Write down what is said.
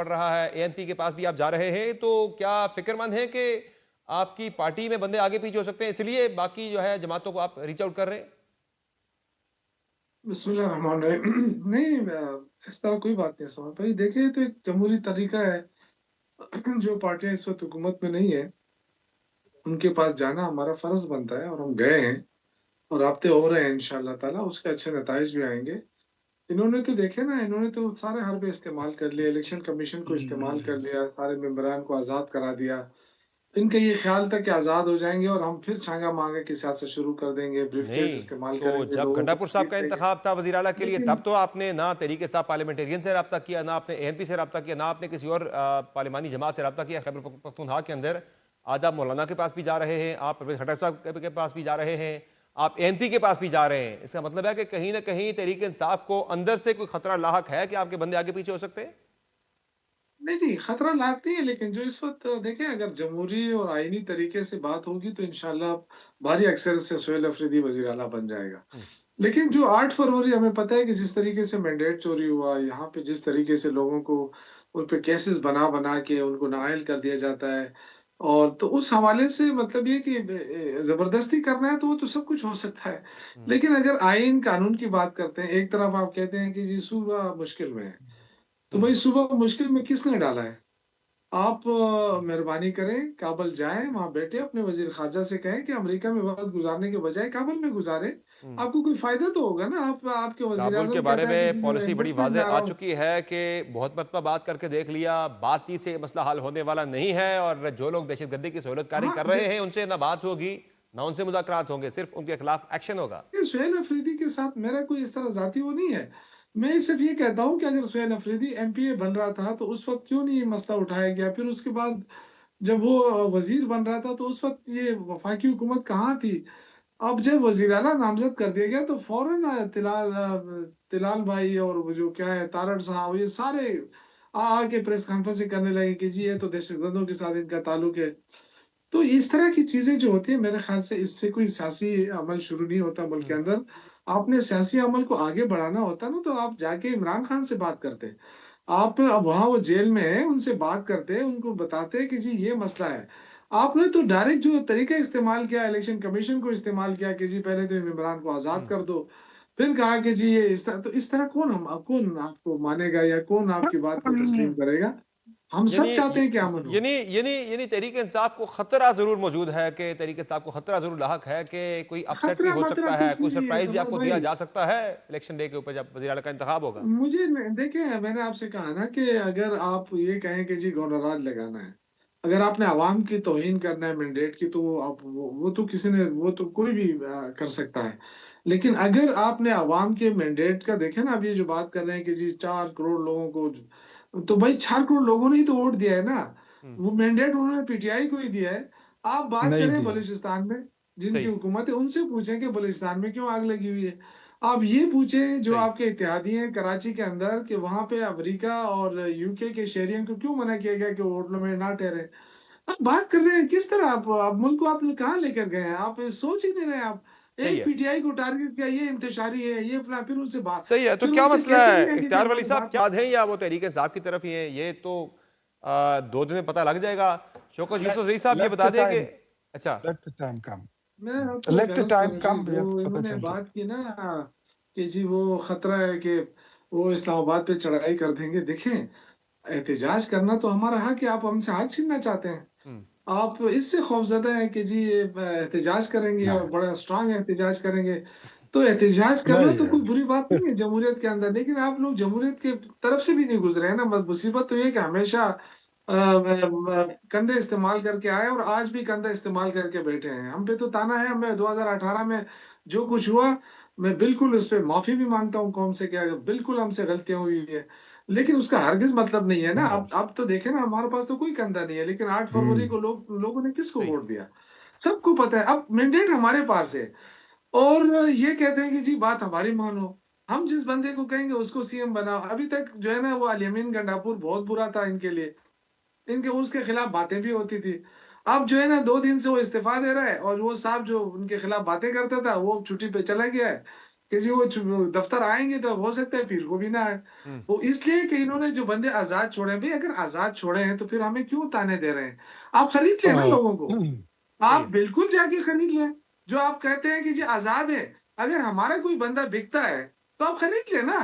पड़ रहा है, एएनपी के पास भी आप जा रहे हैं, तो क्या फिक्रमंद है कि आपकी पार्टी में बंदे आगे पीछे हो सकते हैं, इसलिए बाकी जो है जमातों को आप रीच आउट कर रहे हैं? बिस्मिल्लाह रहमान रहीम। नहीं, इस तरह कोई बात नहीं समझ भाई। देखिए, तो एक जमहूरी तरीका है। जो पार्टियां इस वक्त हुकूमत में नहीं है, उनके पास जाना हमारा फर्ज बनता है, और हम गए हैं। और राब्ते हो रहे हैं, इंशाअल्लाह ताला उसके अच्छे नताइज भी आएंगे। इन्होंने तो देखे ना, इन्होंने तो सारे हरबे इस्तेमाल कर लिए, इलेक्शन कमीशन को इस्तेमाल कर लिया, सारे मेंबरान को आज़ाद करा दिया। इनका ये ख्याल था कि आज़ाद हो जाएंगे और हम फिर छांगा मांगे की सियासत शुरू कर देंगे, ब्रीफकेस नहीं, इस्तेमाल तो करेंगे, जब लोगों को गंडापुर साहब तकलीफ का देंगे। इंतखाब था वज़ीर आला के लिए, लेकिन तब तो आपने ना तहरीक इंसाफ पार्लियामेंटेरियन से रब्ता किया, ना आपने एएनपी से रब्ता किया, ना आपने किसी और पार्लिमानी जमात से रब्ता किया। खैबर पख्तूनख्वा के अंदर आज आप मौलाना के पास भी जा रहे हैं, आप परवेज खट्टर साहब के पास भी जा रहे हैं, आप एएनपी के पास भी जा रहे हैं। इसका मतलब है कि कहीं ना कहीं तहरीक इंसाफ को अंदर से कोई खतरा लाहक है कि आपके बंदे आगे पीछे हो सकते हैं? नहीं नहीं, खतरा लाक नहीं है, लेकिन जो इस वक्त देखें, अगर जमहूरी और आईनी तरीके से बात होगी तो इंशाल्लाह भारी अक्सर से सुहेल अफरीदी वजीर आला बन जाएगा। हम्म, लेकिन जो 8 फरवरी हमें पता है कि जिस तरीके से मैंडेट चोरी हुआ यहाँ पे, जिस तरीके से लोगों को उन पे केसेस बना बना के उनको नाअहल कर दिया जाता है, और तो उस हवाले से मतलब ये कि जबरदस्ती करना है तो वो तो सब कुछ हो सकता है। हम्म, लेकिन अगर आइन कानून की बात करते हैं, एक तरफ आप कहते हैं कि जी सूबा मुश्किल में है, तो हम्म, भाई सुबह मुश्किल में किसने डाला है? आप मेहरबानी करें, काबुल जाएं, वहां बैठे अपने वजीर खारजा से कहें कि अमेरिका में वक्त गुजारने के बजाय काबुल में गुजारे। हम्म। आपको कोई फायदा तो होगा ना। आप आपके वजीर काबुल के आजम बारे कहता है कि में जी मैं पॉलिसी बड़ी इन्वेस्टमेंट वाज़ेह जा आ रहा हूँ। चुकी है कि बहुत मरतबा बात करके देख लिया, बातचीत से ये मसला हल होने वाला नहीं है, और जो लोग दहशतगर्दी की सहूलतकारी हाँ, कर रहे हैं उनसे ना बात होगी, ना उनसे मुज़ाकरात होंगे, सिर्फ उनके खिलाफ एक्शन होगा। देखिए, सुहेल अफरीदी के साथ मेरा कोई इस तरह जाती वो नहीं है। मैं सिर्फ ये कहता हूँ कि अगर सुहेल अफरीदी एमपीए बन रहा था तो उस वक्त क्यों नहीं ये मसला उठाया गया? फिर उसके बाद जब वो वजीर बन रहा था तो उस वक्त ये वफाकी हुकूमत कहाँ थी? अब जब वजीर आला नामजद कर दिया गया तो फौरन तिलाल भाई और वो जो क्या है तारड़ साहब, ये सारे आके प्रेस कॉन्फ्रेंस करने लगे कि जी ये तो दहशतगर्दों के साथ इनका ताल्लुक है। तो इस तरह की चीजें जो होती है, मेरे ख्याल से इससे कोई सियासी अमल शुरू नहीं होता मुल्क के हम्म, अंदर। आपने सियासी अमल को आगे बढ़ाना होता ना, तो आप जाके इमरान खान से बात करते। आप अब वहां वो जेल में है, उनसे बात करते, उनको बताते कि जी ये मसला है। आपने तो डायरेक्ट जो तरीका इस्तेमाल किया, इलेक्शन कमीशन को इस्तेमाल किया कि जी पहले तो इमरान को आजाद हम्म। कर दो, फिर कहा कि जी ये इस तरह, तो इस तरह कौन आपको मानेगा या कौन आपकी बात को तस्लीम करेगा? हम यानी सब चाहते हैं कि अमन हो। यानी यानी यानी तहरीक इंसाफ को खतरा जरूर मौजूद है, कि तहरीक इंसाफ को खतरा जरूर लाहक है कि कोई अपसेट भी खतरा हो मतरा सकता है, कुछ कोई नहीं है सरप्राइज भी समर आपको दिया भाई। जा सकता है इलेक्शन डे के ऊपर जब वज़ीर आला का इंतखाब होगा। देखिए, मैंने आपसे कहा ना कि अगर आप ये कहें कि जी गौनराज लगाना है, अगर आपने आवाम की तौहीन करना है मैंडेट की, तो वो आप वो तो किसी ने, वो तो कोई भी कर सकता है। लेकिन अगर आपने आवाम के मैंडेट का देखे ना, अब ये जो बात कर रहे हैं कि जी 4 करोड़ लोगों को, तो भाई 4 करोड़ लोगों ने ही तो वोट दिया है ना। हम्म, वो मैंडेट उन्होंने पीटीआई को ही दिया है। आप बात नहीं करें दिया। बलूचिस्तान में, जिनकी सही, हुकूमत है, उनसे पूछें कि बलूचिस्तान में क्यों आग लगी हुई है। आप ये पूछें जो सही। आपके इत्तेहादी हैं कराची के अंदर, कि वहां पे अमेरिका और यूके के शहरियों को क्यों मना किया गया कि वो होटलों में ना ठहरे। आप बात कर रहे हैं किस तरह? आप मुल्क को आपने कहाँ लेकर गए हैं? आप सोच ही नहीं रहे। आप सही एक है, पीटीआई को टारगेट किया, ये इंतशारी है, ये अपना, फिर उनसे बात, सही है। तो फिर क्या उनसे मसला कहते है, भी हैं कि जी इख्तियार वली हमारी साहब बात। याद है या वो तहरीक इंसाफ की तरफ ही है, ये तो 2 दिन में पता लग जाएगा। शौकत Let यूसुफ जई साहब ये let बता the दें कि time अच्छा। let the time come. मैं आपको एक Let the अर्ज time करूं जी, come, ये जो पता इन्होंने चल जाए। बात की ना कि जी वो खतरा है कि वो इस्लामाबाद पे चढ़ाई कर देंगे। देखें, एहतजाज करना तो हमारा हक है। आप हमसे हक छीनना चाहते हैं? हम्म, आप इससे खौफजदा हैं कि जी ये एहतजाज करेंगे और नहीं बड़ा स्ट्रांग एहतजाज करेंगे। तो एहतजाज करना नहीं तो है। कोई बुरी बात नहीं है जमहूरियत के अंदर, लेकिन आप लोग जमहूरियत के तरफ से भी नहीं गुजरे हैं ना। मुसीबत तो ये है कि हमेशा कंधे इस्तेमाल करके आए और आज भी कंधे इस्तेमाल करके बैठे हैं। हम पे तो ताना है। मैं 2018 में जो कुछ हुआ, मैं बिल्कुल उस पे माफी भी मांगता हूँ कौम से, क्या बिल्कुल हमसे गलतियां हुई है। लेकिन उसका हरगिज मतलब नहीं है ना। अब तो देखे ना, हमारे पास तो कोई कंधा नहीं है, लेकिन 8 फरवरी हम्म को लोगों ने किसको सही। वोट दिया? सबको पता है। अब मैंडेट हमारे पास है, और ये कहते हैं कि जी बात हमारी मानो। हम जिस बंदे को कहेंगे उसको सीएम बनाओ। अभी तक जो है ना, वो अलियमीन गंडापुर बहुत बुरा था इनके लिए, इनके उसके खिलाफ बातें भी होती थी। अब जो है ना, 2 दिन से वो इस्तीफा दे रहा है, और वो साहब जो उनके खिलाफ बातें करता था वो छुट्टी पे चला गया है। कि जी वो दफ्तर आएँगे तो अब हो सकता है पीर को भी ना आए। हुँ, वो इसलिए कि इन्होंने जो बंदे आज़ाद छोड़े हैं, भई अगर आज़ाद छोड़े हैं तो फिर हमें क्यों ताने दे रहे हैं? आप खरीद लें ना लोगों को। सही आप है। बिल्कुल जाके खरीद लें। जो आप कहते हैं कि जी आज़ाद है, अगर हमारा कोई बंदा बिकता है, तो आप खरीद लें ना।